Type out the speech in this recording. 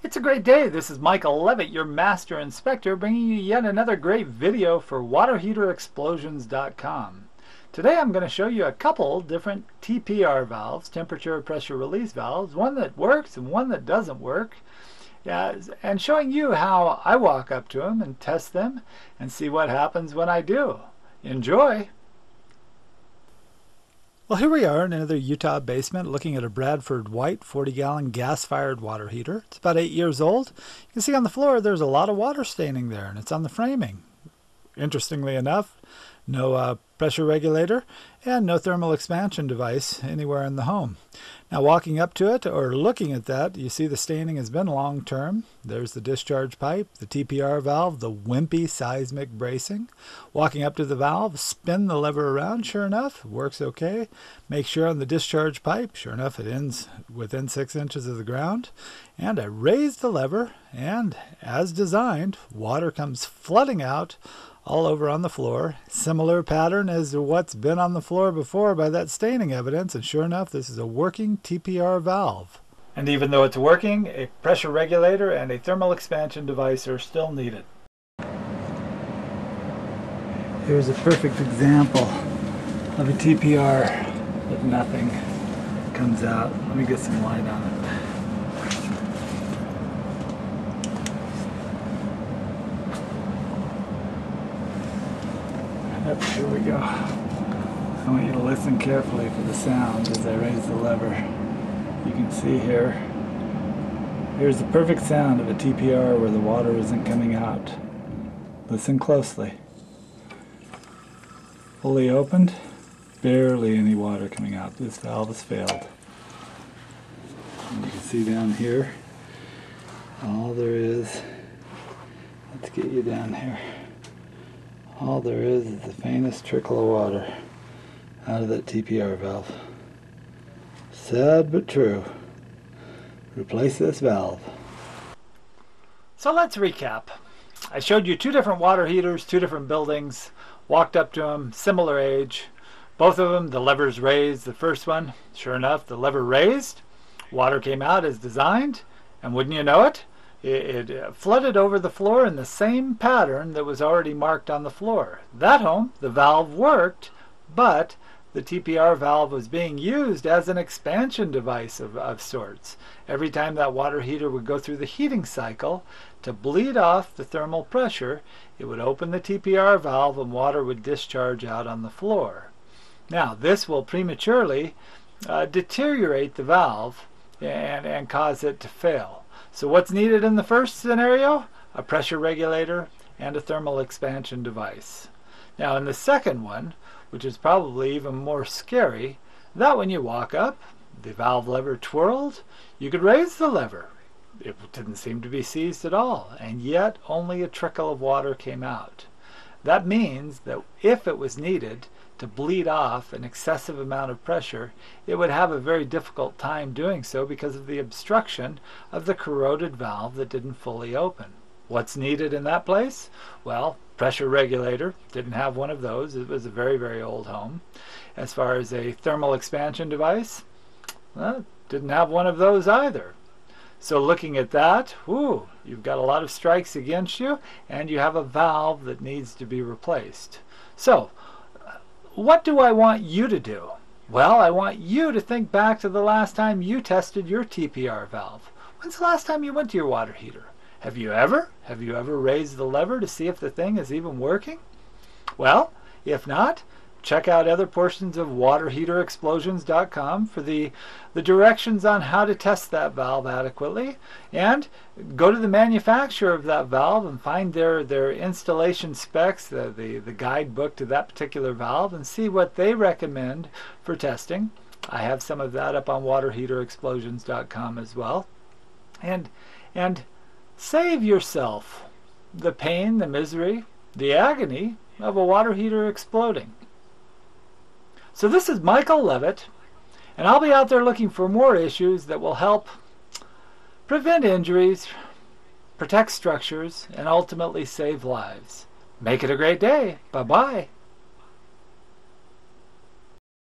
It's a great day. This is Michael Leavitt, your master inspector, bringing you yet another great video for waterheaterexplosions.com. Today I'm going to show you a couple different TPR valves, temperature pressure release valves, one that works and one that doesn't work, and showing you how I walk up to them and test them and see what happens when I do. Enjoy! Well, here we are in another Utah basement looking at a Bradford White 40-gallon gas-fired water heater. It's about 8 years old. You can see on the floor there's a lot of water staining there, and it's on the framing. Interestingly enough, no pressure regulator and no thermal expansion device anywhere in the home. Now walking up to it or looking at that, you see the staining has been long-term. There's the discharge pipe, the TPR valve, the wimpy seismic bracing. Walking up to the valve, spin the lever around, sure enough, works okay. Make sure on the discharge pipe, sure enough it ends within 6 inches of the ground. And I raise the lever and, as designed, water comes flooding out all over on the floor. Similar pattern as to what's been on the floor before by that staining evidence, and sure enough this is a working TPR valve. And even though it's working, a pressure regulator and a thermal expansion device are still needed. Here's a perfect example of a TPR that nothing comes out. Let me get some light on it. Yep, here we go. I want you to listen carefully for the sound as I raise the lever. You can see here, here's the perfect sound of a TPR where the water isn't coming out. Listen closely. Fully opened, barely any water coming out. This valve has failed. And you can see down here, all there is, let's get you down here. All there is the faintest trickle of water out of that TPR valve. Sad but true. Replace this valve. So let's recap. I showed you two different water heaters, two different buildings, walked up to them, similar age. Both of them, the levers raised. The first one, sure enough, the lever raised, water came out as designed, and wouldn't you know it, it flooded over the floor in the same pattern that was already marked on the floor. That home, the valve worked, but the TPR valve was being used as an expansion device of sorts. Every time that water heater would go through the heating cycle to bleed off the thermal pressure, it would open the TPR valve and water would discharge out on the floor. Now, this will prematurely deteriorate the valve and cause it to fail. So what's needed in the first scenario? A pressure regulator and a thermal expansion device. Now in the second one, which is probably even more scary, that when you walk up, the valve lever twirled, you could raise the lever. It didn't seem to be seized at all, and yet only a trickle of water came out. That means that if it was needed to bleed off an excessive amount of pressure, it would have a very difficult time doing so because of the obstruction of the corroded valve that didn't fully open. What's needed in that place? Well, pressure regulator, didn't have one of those. It was a very, very old home. As far as a thermal expansion device, well, didn't have one of those either. So looking at that, you've got a lot of strikes against you, and you have a valve that needs to be replaced. So, what do I want you to do? Well, I want you to think back to the last time you tested your TPR valve. When's the last time you went to your water heater? Have you ever raised the lever to see if the thing is even working? Well, if not, check out other portions of waterheaterexplosions.com for the directions on how to test that valve adequately, and go to the manufacturer of that valve and find their installation specs, the guidebook to that particular valve, and see what they recommend for testing. I have some of that up on waterheaterexplosions.com as well. And save yourself the pain, the misery, the agony of a water heater exploding. So this is Michael Leavitt, and I'll be out there looking for more issues that will help prevent injuries, protect structures, and ultimately save lives. Make it a great day. Bye-bye.